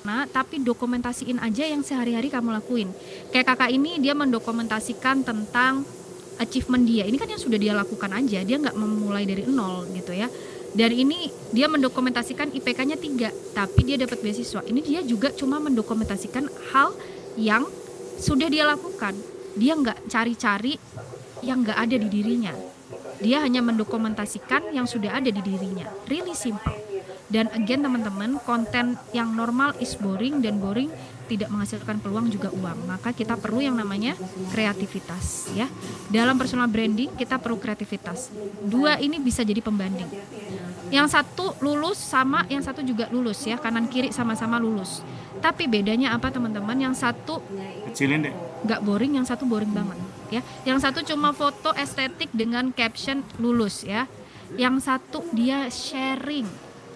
sempurna, tapi dokumentasiin aja yang sehari-hari kamu lakuin. Kayak kakak ini dia mendokumentasikan tentang achievement dia. Ini kan yang sudah dia lakukan aja, dia nggak memulai dari nol gitu ya. Dan ini dia mendokumentasikan IPK-nya 3, tapi dia dapat beasiswa. Ini dia juga cuma mendokumentasikan hal yang sudah dia lakukan. Dia nggak cari-cari yang nggak ada di dirinya. Dia hanya mendokumentasikan yang sudah ada di dirinya. Really simple. Dan again teman-teman, konten yang normal is boring, dan boring tidak menghasilkan peluang juga uang. Maka kita perlu yang namanya kreativitas ya. Dalam personal branding kita perlu kreativitas. Dua ini bisa jadi pembanding. Yang satu lulus sama yang satu juga lulus ya, kanan kiri sama-sama lulus. Tapi bedanya apa teman-teman? Yang satu kecilin deh, nggak boring, yang satu boring banget ya. Yang satu cuma foto estetik dengan caption lulus ya. Yang satu dia sharing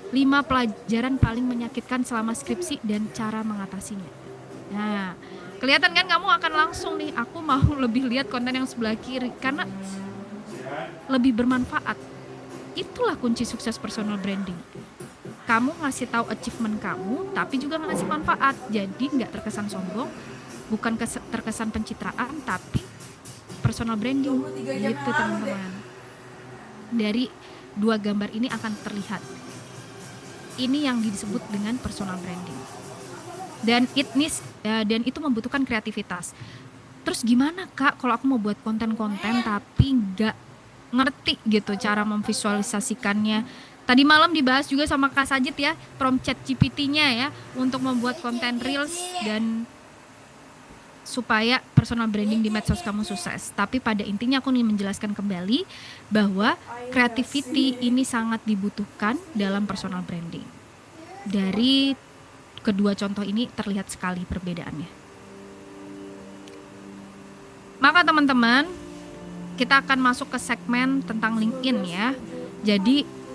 5 pelajaran paling menyakitkan selama skripsi dan cara mengatasinya. Nah, kelihatan kan, kamu akan langsung nih, aku mau lebih lihat konten yang sebelah kiri karena lebih bermanfaat. Itulah kunci sukses personal branding. Kamu ngasih tahu achievement kamu, tapi juga ngasih manfaat. Jadi nggak terkesan sombong, bukan terkesan pencitraan, tapi personal branding. Gitu teman-teman. Dari 2 gambar ini akan terlihat. Ini yang disebut dengan personal branding. Dan itu membutuhkan kreativitas. Terus gimana Kak kalau aku mau buat konten-konten tapi nggak ngerti gitu cara memvisualisasikannya? Tadi malam dibahas juga sama Kak Sajid ya, prompt ChatGPT-nya ya untuk membuat konten reels dan supaya personal branding di medsos kamu sukses. Tapi pada intinya aku ingin menjelaskan kembali bahwa creativity ini sangat dibutuhkan dalam personal branding. Dari kedua contoh ini terlihat sekali perbedaannya. Maka teman-teman, kita akan masuk ke segmen tentang LinkedIn ya. Jadi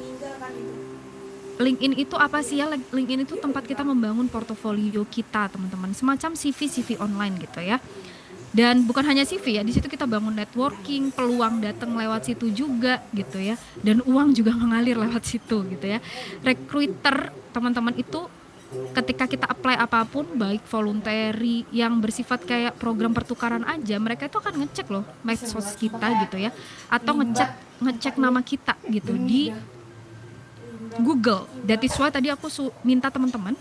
LinkedIn itu apa sih ya? LinkedIn itu tempat kita membangun portofolio kita, teman-teman. Semacam CV online gitu ya. Dan bukan hanya CV ya, di situ kita bangun networking, peluang datang lewat situ juga gitu ya. Dan uang juga mengalir lewat situ gitu ya. Recruiter, teman-teman, itu ketika kita apply apapun, baik voluntary yang bersifat kayak program pertukaran aja, mereka itu akan ngecek loh medsos kita gitu ya. Atau ngecek nama kita gitu di Google. That is why tadi aku minta teman-teman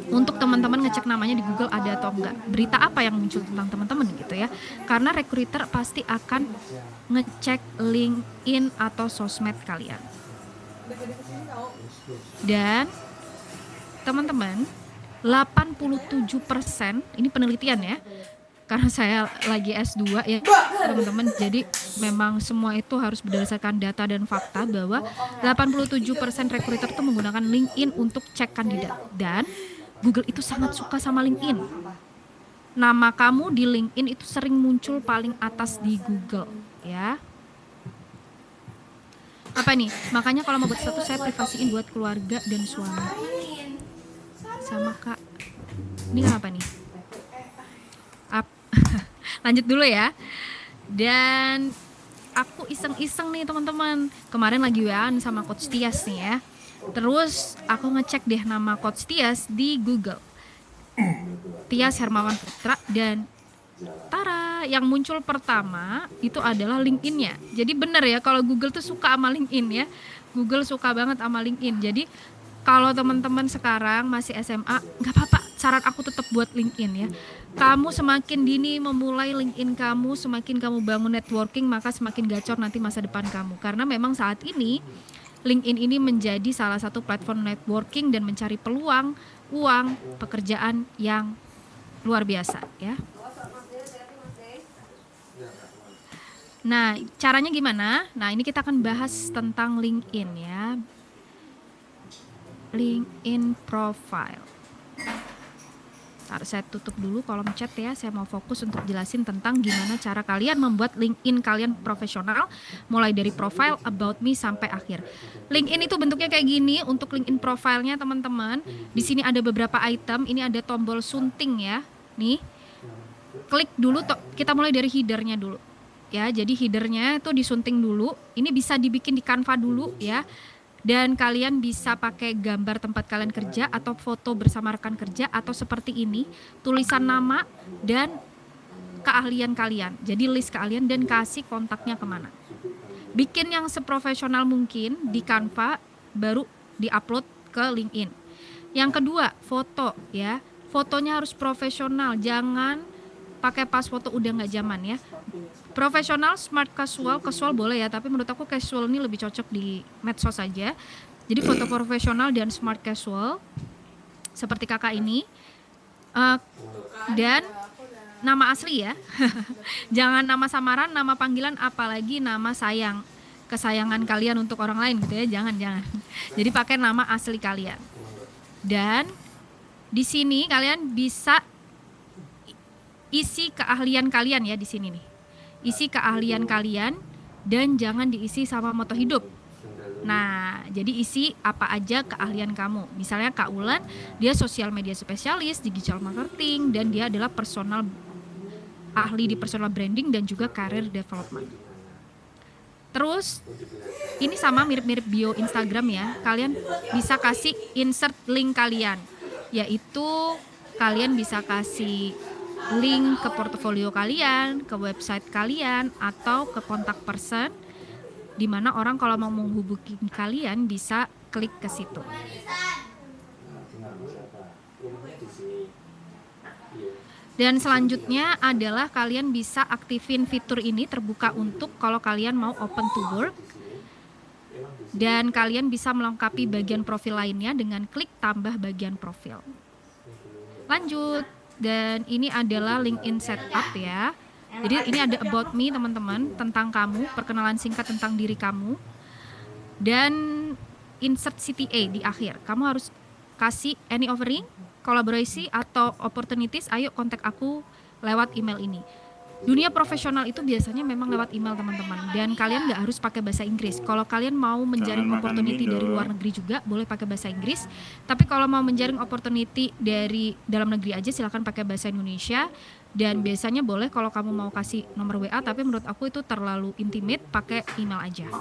untuk teman-teman ngecek namanya di Google ada atau enggak, berita apa yang muncul tentang teman-teman gitu ya. Karena recruiter pasti akan ngecek LinkedIn atau sosmed kalian. Dan teman-teman, 87%, ini penelitian ya, karena saya lagi S2 ya teman-teman, jadi memang semua itu harus berdasarkan data dan fakta bahwa 87% recruiter itu menggunakan LinkedIn untuk cek kandidat. Dan Google itu sangat suka sama LinkedIn. Nama kamu di LinkedIn itu sering muncul paling atas di Google ya. Apa nih? Makanya kalau mau buat status saya privasiin buat keluarga dan suami. Sama Kak. Ini kenapa nih? Lanjut dulu ya. Dan aku iseng-iseng nih teman-teman. Kemarin lagi WA-an sama Coach Tias nih ya. Terus aku ngecek deh nama Coach Tias di Google. Tias Hermawan Putra, dan tara, yang muncul pertama itu adalah LinkedIn-nya. Jadi benar ya, kalau Google tuh suka sama LinkedIn ya. Google suka banget sama LinkedIn. Jadi kalau teman-teman sekarang masih SMA, nggak apa-apa, saran aku tetap buat LinkedIn ya. Kamu semakin dini memulai LinkedIn kamu, semakin kamu bangun networking, maka semakin gacor nanti masa depan kamu. Karena memang saat ini LinkedIn ini menjadi salah satu platform networking dan mencari peluang, uang, pekerjaan yang luar biasa ya. Nah, caranya gimana? Nah, ini kita akan bahas tentang LinkedIn ya. LinkedIn profile. Saya tutup dulu kolom chat ya. Saya mau fokus untuk jelasin tentang gimana cara kalian membuat LinkedIn kalian profesional, mulai dari profile, about me sampai akhir. LinkedIn itu bentuknya kayak gini untuk LinkedIn profile-nya teman-teman. Di sini ada beberapa item. Ini ada tombol sunting ya. Nih, klik dulu. Kita mulai dari header-nya dulu. Ya, jadi header-nya itu disunting dulu. Ini bisa dibikin di Canva dulu ya. Dan kalian bisa pakai gambar tempat kalian kerja atau foto bersama rekan kerja, atau seperti ini, tulisan nama dan keahlian kalian. Jadi list keahlian dan kasih kontaknya kemana. Bikin yang seprofesional mungkin di Canva, baru diupload ke LinkedIn. Yang kedua, foto ya. Fotonya harus profesional, jangan pakai pas foto udah nggak zaman ya. Profesional, smart, casual boleh ya, tapi menurut aku casual ini lebih cocok di medsos saja. Jadi foto profesional dan smart casual seperti kakak ini. Dan nama asli ya. Jangan nama samaran, nama panggilan, apalagi nama sayang, kesayangan kalian untuk orang lain gitu ya. Jangan. Jadi pakai nama asli kalian. Dan di sini kalian bisa isi keahlian kalian ya di sini nih. Isi keahlian kalian dan jangan diisi sama moto hidup. Nah, jadi isi apa aja keahlian kamu. Misalnya Kak Ulan, dia sosial media spesialis, digital marketing, dan dia adalah ahli di personal branding dan juga career development. Terus, ini sama mirip-mirip bio Instagram ya. Kalian bisa kasih insert link kalian, yaitu kalian bisa kasih link ke portofolio kalian, ke website kalian, atau ke kontak person, di mana orang kalau mau menghubungi kalian bisa klik ke situ. Dan selanjutnya adalah kalian bisa aktifin fitur ini terbuka untuk kalau kalian mau open to work. Dan kalian bisa melengkapi bagian profil lainnya dengan klik tambah bagian profil. Lanjut. Dan ini adalah LinkedIn setup ya. Jadi ini ada about me teman-teman, tentang kamu, perkenalan singkat tentang diri kamu. Dan insert CTA di akhir. Kamu harus kasih any offering, kolaborasi atau opportunities, ayo kontak aku lewat email ini. Dunia profesional itu biasanya memang lewat email teman-teman, dan kalian nggak harus pakai bahasa Inggris. Kalau kalian mau menjaring opportunity dari luar negeri juga boleh pakai bahasa Inggris, tapi kalau mau menjaring opportunity dari dalam negeri aja silakan pakai bahasa Indonesia. Dan biasanya boleh kalau kamu mau kasih nomor WA, tapi menurut aku itu terlalu intimate, pakai email aja.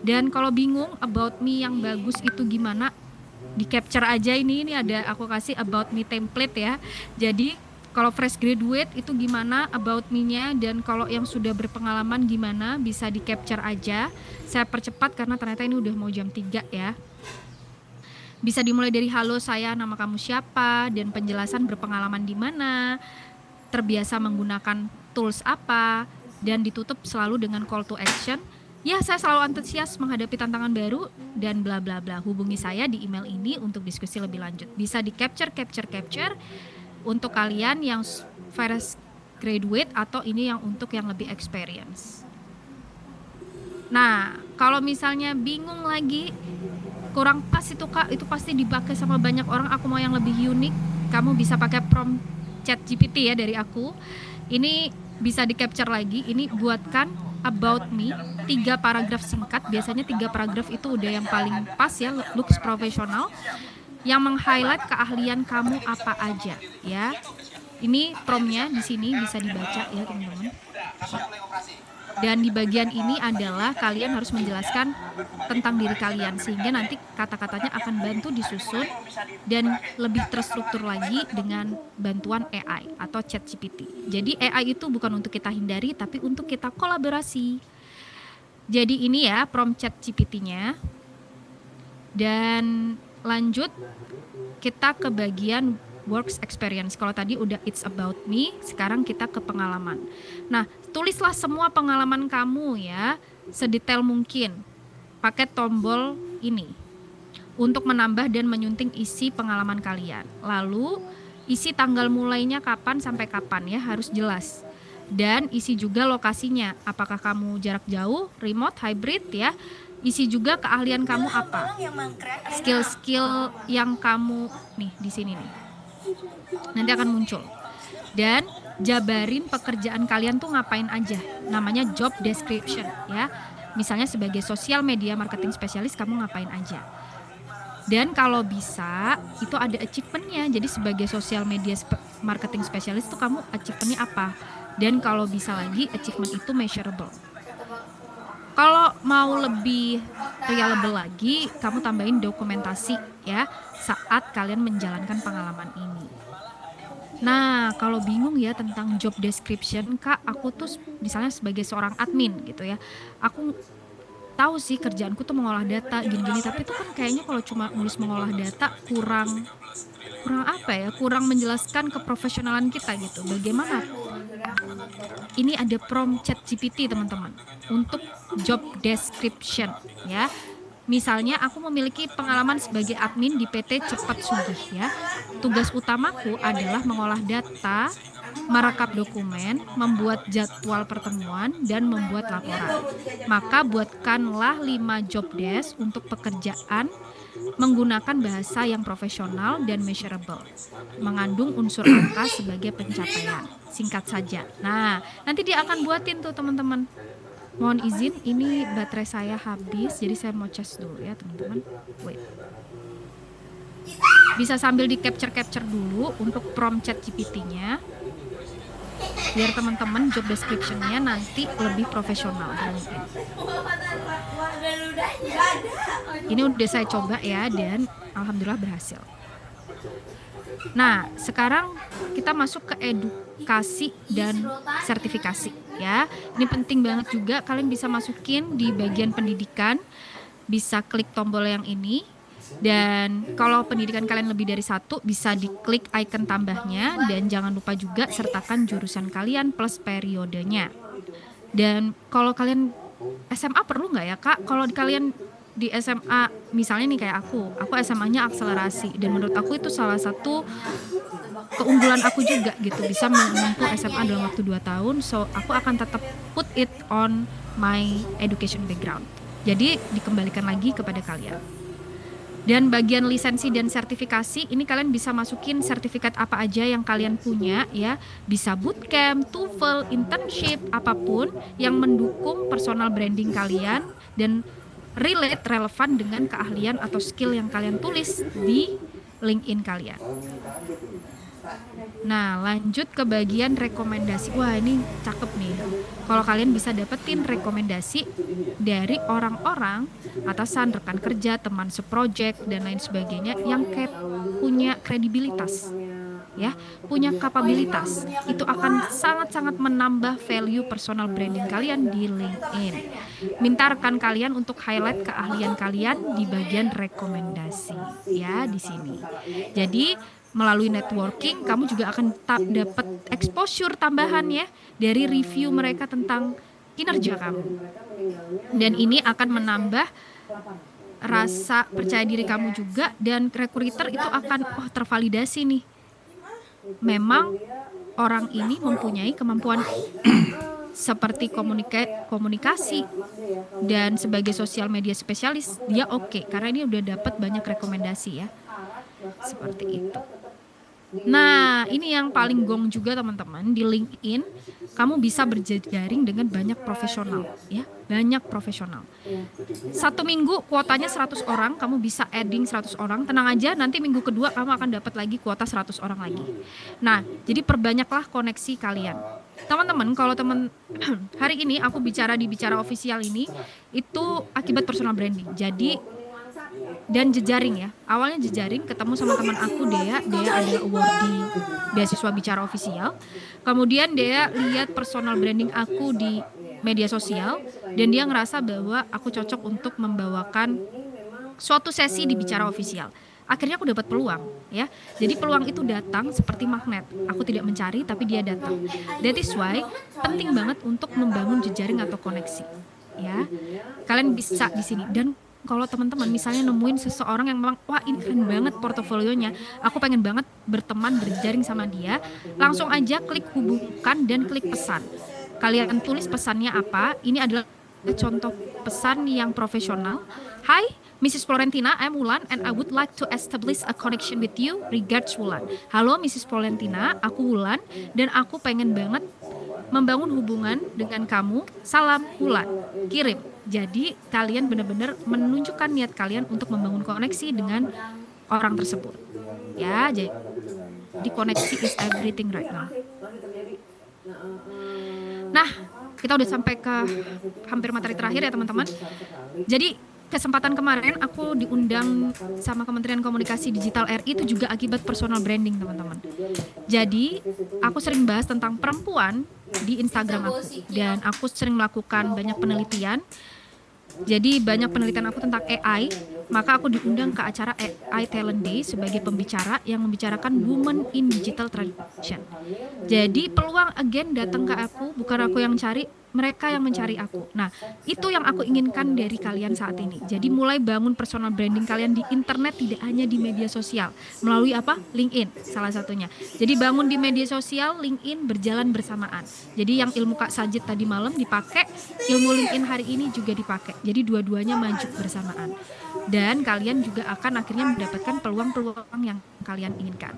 Dan kalau bingung about me yang bagus itu gimana, di capture aja ini ada aku kasih about me template ya. Jadi kalau fresh graduate itu gimana about me-nya, dan kalau yang sudah berpengalaman gimana, bisa di capture aja. Saya percepat karena ternyata ini udah mau jam 3 ya. Bisa dimulai dari halo saya, nama kamu siapa, dan penjelasan berpengalaman di mana, terbiasa menggunakan tools apa, dan ditutup selalu dengan call to action. Ya, saya selalu antusias menghadapi tantangan baru dan bla bla bla. Hubungi saya di email ini untuk diskusi lebih lanjut. Bisa di capture untuk kalian yang fresh graduate atau ini yang untuk yang lebih experience. Nah, kalau misalnya bingung lagi, kurang pas itu Kak, itu pasti dipakai sama banyak orang, aku mau yang lebih unik, kamu bisa pakai prompt ChatGPT ya dari aku. Ini bisa di capture lagi, ini buatkan about me 3 paragraf singkat, biasanya 3 paragraf itu udah yang paling pas ya, looks profesional, yang meng-highlight keahlian kamu apa aja ya. Ini promptnya di sini bisa dibaca ya teman-teman. Dan di bagian ini adalah kalian harus menjelaskan tentang diri kalian, sehingga nanti kata-katanya akan bantu disusun dan lebih terstruktur lagi dengan bantuan AI atau ChatGPT. Jadi AI itu bukan untuk kita hindari, tapi untuk kita kolaborasi. Jadi ini ya prompt ChatGPT-nya. Dan lanjut kita ke bagian works experience. Kalau tadi udah it's about me, sekarang kita ke pengalaman. Nah, tulislah semua pengalaman kamu ya, sedetail mungkin. Pakai tombol ini untuk menambah dan menyunting isi pengalaman kalian. Lalu isi tanggal mulainya kapan sampai kapan ya, harus jelas. Dan isi juga lokasinya, apakah kamu jarak jauh, remote, hybrid ya. Isi juga keahlian kamu apa, skill-skill yang kamu nih di sini nih nanti akan muncul. Dan jabarin pekerjaan kalian tuh ngapain aja, namanya job description ya. Misalnya sebagai social media marketing spesialis kamu ngapain aja. Dan kalau bisa itu ada achievementnya, jadi sebagai social media marketing spesialis tuh kamu achievementnya apa. Dan kalau bisa lagi achievement itu measurable. Kalau mau lebih reliable lagi, kamu tambahin dokumentasi ya saat kalian menjalankan pengalaman ini. Nah, kalau bingung ya tentang job description, Kak, aku tuh misalnya sebagai seorang admin gitu ya, aku tahu sih kerjaanku tuh mengolah data gini-gini, tapi itu kan kayaknya kalau cuma nulis mengolah data kurang kurang apa ya, kurang menjelaskan keprofesionalan kita gitu. Bagaimana? Ini ada prompt ChatGPT teman-teman untuk job description ya. Misalnya aku memiliki pengalaman sebagai admin di PT Cepat Sugih ya. Tugas utamaku adalah mengolah data, merekap dokumen, membuat jadwal pertemuan, dan membuat laporan. Maka buatkanlah 5 job desk untuk pekerjaan menggunakan bahasa yang profesional dan measurable, mengandung unsur angka sebagai pencapaian. Singkat saja. Nah, nanti dia akan buatin tuh teman-teman. Mohon izin, ini baterai saya habis, jadi saya mau cas dulu ya teman-teman. Wait. Bisa sambil di capture dulu untuk prompt ChatGPT-nya, biar teman-teman job description-nya nanti lebih profesional. Ini udah saya coba ya, dan alhamdulillah berhasil. Nah, sekarang kita masuk ke edukasi dan sertifikasi ya. Ini penting banget juga, kalian bisa masukin di bagian pendidikan, bisa klik tombol yang ini. Dan kalau pendidikan kalian lebih dari 1, bisa diklik icon tambahnya, dan jangan lupa juga sertakan jurusan kalian plus periodenya. Dan kalau kalian SMA perlu nggak ya Kak? Kalau kalian di SMA misalnya nih kayak aku SMA-nya akselerasi, dan menurut aku itu salah satu keunggulan aku juga gitu, bisa menempuh SMA dalam waktu 2 tahun. So aku akan tetap put it on my education background, jadi dikembalikan lagi kepada kalian. Dan bagian lisensi dan sertifikasi, ini kalian bisa masukin sertifikat apa aja yang kalian punya ya. Bisa bootcamp, TOEFL, internship, apapun yang mendukung personal branding kalian dan relevan dengan keahlian atau skill yang kalian tulis di LinkedIn kalian. Nah, lanjut ke bagian rekomendasi. Wah, ini cakep nih. Kalau kalian bisa dapetin rekomendasi dari orang-orang, atasan, rekan kerja, teman seproject, dan lain sebagainya yang punya kredibilitas, ya, punya kapabilitas, itu akan sangat-sangat menambah value personal branding kalian di LinkedIn. Minta rekan kalian untuk highlight keahlian kalian di bagian rekomendasi, ya, di sini. Jadi melalui networking, kamu juga akan dapat exposure tambahan ya dari review mereka tentang kinerja kamu. Dan ini akan menambah rasa percaya diri kamu juga, dan recruiter itu akan tervalidasi nih. Memang orang ini mempunyai kemampuan seperti komunikasi dan sebagai sosial media spesialis, dia oke, karena ini udah dapat banyak rekomendasi ya. Seperti itu. Nah, ini yang paling gong juga teman-teman, di LinkedIn kamu bisa berjejaring dengan banyak profesional ya, banyak profesional. 1 minggu kuotanya 100 orang, kamu bisa adding 100 orang, tenang aja, nanti minggu kedua kamu akan dapat lagi kuota 100 orang lagi. Nah, jadi perbanyaklah koneksi kalian. Teman-teman, kalau hari ini aku bicara di Bicara Official ini, itu akibat personal branding. Jadi dan jejaring ya, awalnya jejaring, ketemu sama teman aku Dea ada award di beasiswa Bicara Official. Kemudian Dea lihat personal branding aku di media sosial, dan dia ngerasa bahwa aku cocok untuk membawakan suatu sesi di Bicara Official. Akhirnya aku dapat peluang ya. Jadi peluang itu datang seperti magnet. Aku tidak mencari, tapi dia datang. That is why penting banget untuk membangun jejaring atau koneksi ya. Kalian bisa di sini. Dan kalau teman-teman misalnya nemuin seseorang yang memang wah ini keren banget portofolionya, aku pengen banget berteman, berjejaring sama dia, langsung aja klik hubungkan dan klik pesan. Kalian tulis pesannya apa. Ini adalah contoh pesan yang profesional. Hi Mrs. Florentina, I'm Wulan and I would like to establish a connection with you. Regards Wulan. Halo Mrs. Florentina, aku Wulan dan aku pengen banget membangun hubungan dengan kamu. Salam Wulan. Kirim. Jadi kalian benar-benar menunjukkan niat kalian untuk membangun koneksi dengan orang tersebut. Ya, jadi koneksi is everything right now. Nah, Kita udah sampai ke hampir materi terakhir ya teman-teman. Jadi kesempatan kemarin aku diundang sama Kementerian Komunikasi Digital RI itu juga akibat personal branding teman-teman. Jadi aku sering bahas tentang perempuan di Instagram aku dan aku sering melakukan banyak penelitian. Jadi banyak penelitian aku tentang AI, maka aku diundang ke acara AI Talent Day sebagai pembicara yang membicarakan Women in Digital Transition. Jadi peluang again datang ke aku, bukan aku yang cari, mereka yang mencari aku. Nah, itu yang aku inginkan dari kalian saat ini. Jadi mulai bangun personal branding kalian di internet, tidak hanya di media sosial. Melalui apa? LinkedIn salah satunya. Jadi bangun di media sosial, LinkedIn berjalan bersamaan. Jadi yang ilmu Kak Sajid tadi malam dipakai, ilmu LinkedIn hari ini juga dipakai. Jadi dua-duanya maju bersamaan. Dan kalian juga akan akhirnya mendapatkan peluang-peluang yang kalian inginkan.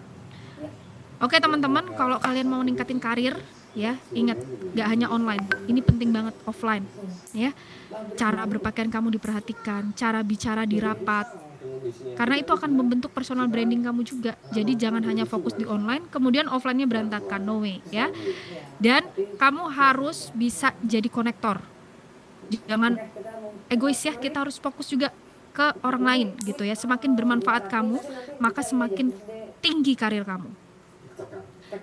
Oke teman-teman, kalau kalian mau ningkatin karir, ya ingat, gak hanya online, ini penting banget offline, ya. Cara berpakaian kamu diperhatikan, cara bicara di rapat, karena itu akan membentuk personal branding kamu juga. Jadi jangan hanya fokus di online, kemudian offline-nya berantakan, no way, ya. Dan kamu harus bisa jadi konektor. Jangan egois ya, kita harus fokus juga ke orang lain gitu ya. Semakin bermanfaat kamu, maka semakin tinggi karir kamu.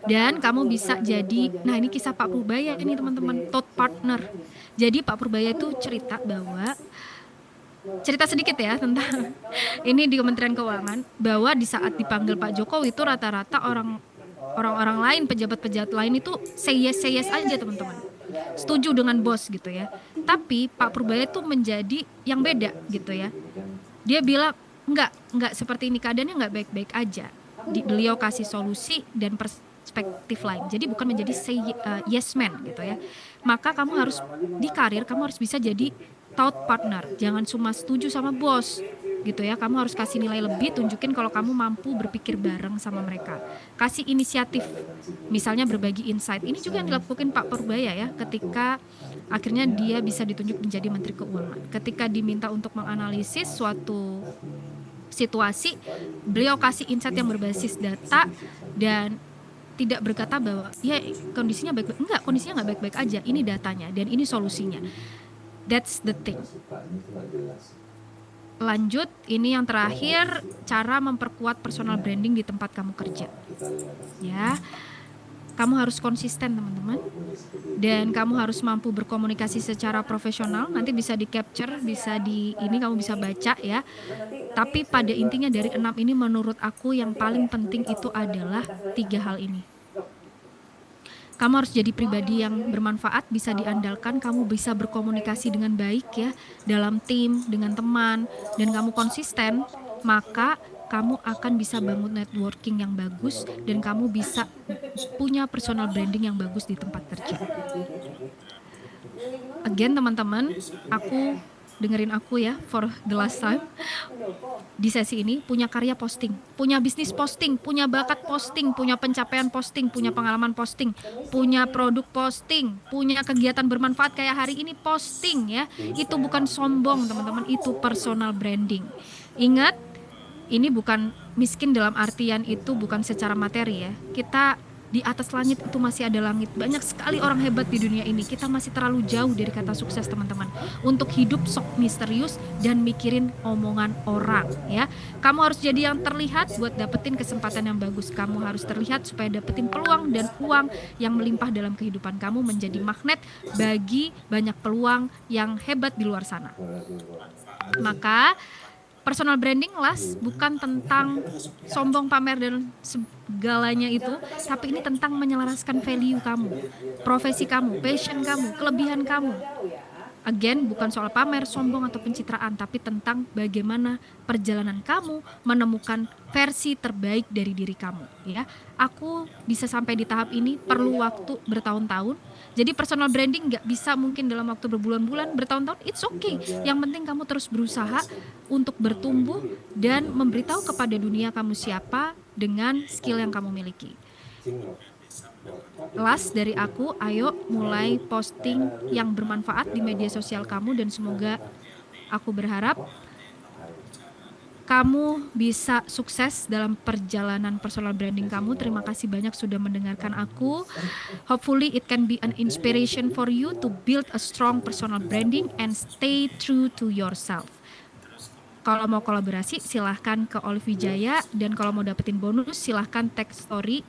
Dan kamu bisa jadi, nah ini kisah Pak Purbaya ini teman-teman, thought partner. Jadi Pak Purbaya itu cerita sedikit ya tentang ini di Kementerian Keuangan, bahwa di saat dipanggil Pak Jokowi itu rata-rata orang-orang lain, pejabat-pejabat lain itu say yes aja teman-teman, setuju dengan bos gitu ya. Tapi Pak Purbaya itu menjadi yang beda gitu ya. Dia bilang enggak seperti ini, keadaannya enggak baik-baik aja. Beliau kasih solusi dan perspektif lain. Jadi bukan menjadi say yes man gitu ya. Maka kamu harus di karir, kamu harus bisa jadi thought partner. Jangan cuma setuju sama bos gitu ya. Kamu harus kasih nilai lebih, tunjukin kalau kamu mampu berpikir bareng sama mereka. Kasih inisiatif. Misalnya berbagi insight. Ini juga yang dilakukan Pak Purbaya ya, ketika akhirnya dia bisa ditunjuk menjadi Menteri Keuangan. Ketika diminta untuk menganalisis suatu situasi, beliau kasih insight yang berbasis data dan tidak berkata bahwa ya kondisinya baik-baik. Enggak, kondisinya nggak baik-baik aja. Ini datanya dan ini solusinya. That's the thing. Lanjut, ini yang terakhir, cara memperkuat personal branding di tempat kamu kerja. Ya, kamu harus konsisten teman-teman. Dan kamu harus mampu berkomunikasi secara profesional. Nanti bisa di capture, bisa di ini kamu bisa baca ya. Tapi pada intinya dari 6 ini menurut aku yang paling penting itu adalah 3 hal ini. Kamu harus jadi pribadi yang bermanfaat, bisa diandalkan, kamu bisa berkomunikasi dengan baik ya, dalam tim, dengan teman, dan kamu konsisten, maka kamu akan bisa bangun networking yang bagus dan kamu bisa punya personal branding yang bagus di tempat kerja. Again teman-teman, dengerin aku ya for the last time. Di sesi ini punya karya posting, punya bisnis posting, punya bakat posting, punya pencapaian posting, punya pengalaman posting, punya produk posting, punya kegiatan bermanfaat kayak hari ini posting ya. Itu bukan sombong teman-teman, itu personal branding. Ingat, ini bukan miskin dalam artian itu bukan secara materi ya. Kita di atas langit itu masih ada langit. Banyak sekali orang hebat di dunia ini. Kita masih terlalu jauh dari kata sukses teman-teman. Untuk hidup sok misterius dan mikirin omongan orang ya. Kamu harus jadi yang terlihat buat dapetin kesempatan yang bagus. Kamu harus terlihat supaya dapetin peluang dan uang yang melimpah dalam kehidupan kamu, menjadi magnet bagi banyak peluang yang hebat di luar sana. Maka personal branding bukan tentang sombong, pamer dan segalanya itu, tapi ini tentang menyelaraskan value kamu, profesi kamu, passion kamu, kelebihan kamu. Again, bukan soal pamer, sombong atau pencitraan, tapi tentang bagaimana perjalanan kamu menemukan versi terbaik dari diri kamu. Ya, aku bisa sampai di tahap ini perlu waktu bertahun-tahun. Jadi personal branding nggak bisa mungkin dalam waktu berbulan-bulan, bertahun-tahun. It's okay. Yang penting kamu terus berusaha untuk bertumbuh dan memberitahu kepada dunia kamu siapa dengan skill yang kamu miliki. Last dari aku, ayo mulai posting yang bermanfaat di media sosial kamu dan semoga aku berharap kamu bisa sukses dalam perjalanan personal branding kamu. Terima kasih banyak sudah mendengarkan aku. Hopefully it can be an inspiration for you to build a strong personal branding and stay true to yourself. Kalau mau kolaborasi silahkan ke Olive Wijaya, dan kalau mau dapetin bonus silahkan tag story.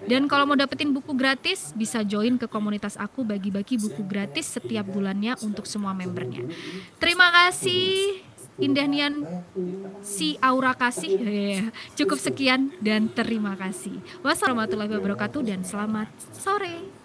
Dan kalau mau dapetin buku gratis bisa join ke komunitas aku, bagi-bagi buku gratis setiap bulannya untuk semua membernya. Terima kasih Indah Nian si Aura Kasih. Cukup sekian dan terima kasih. Wassalamualaikum warahmatullahi wabarakatuh dan selamat sore.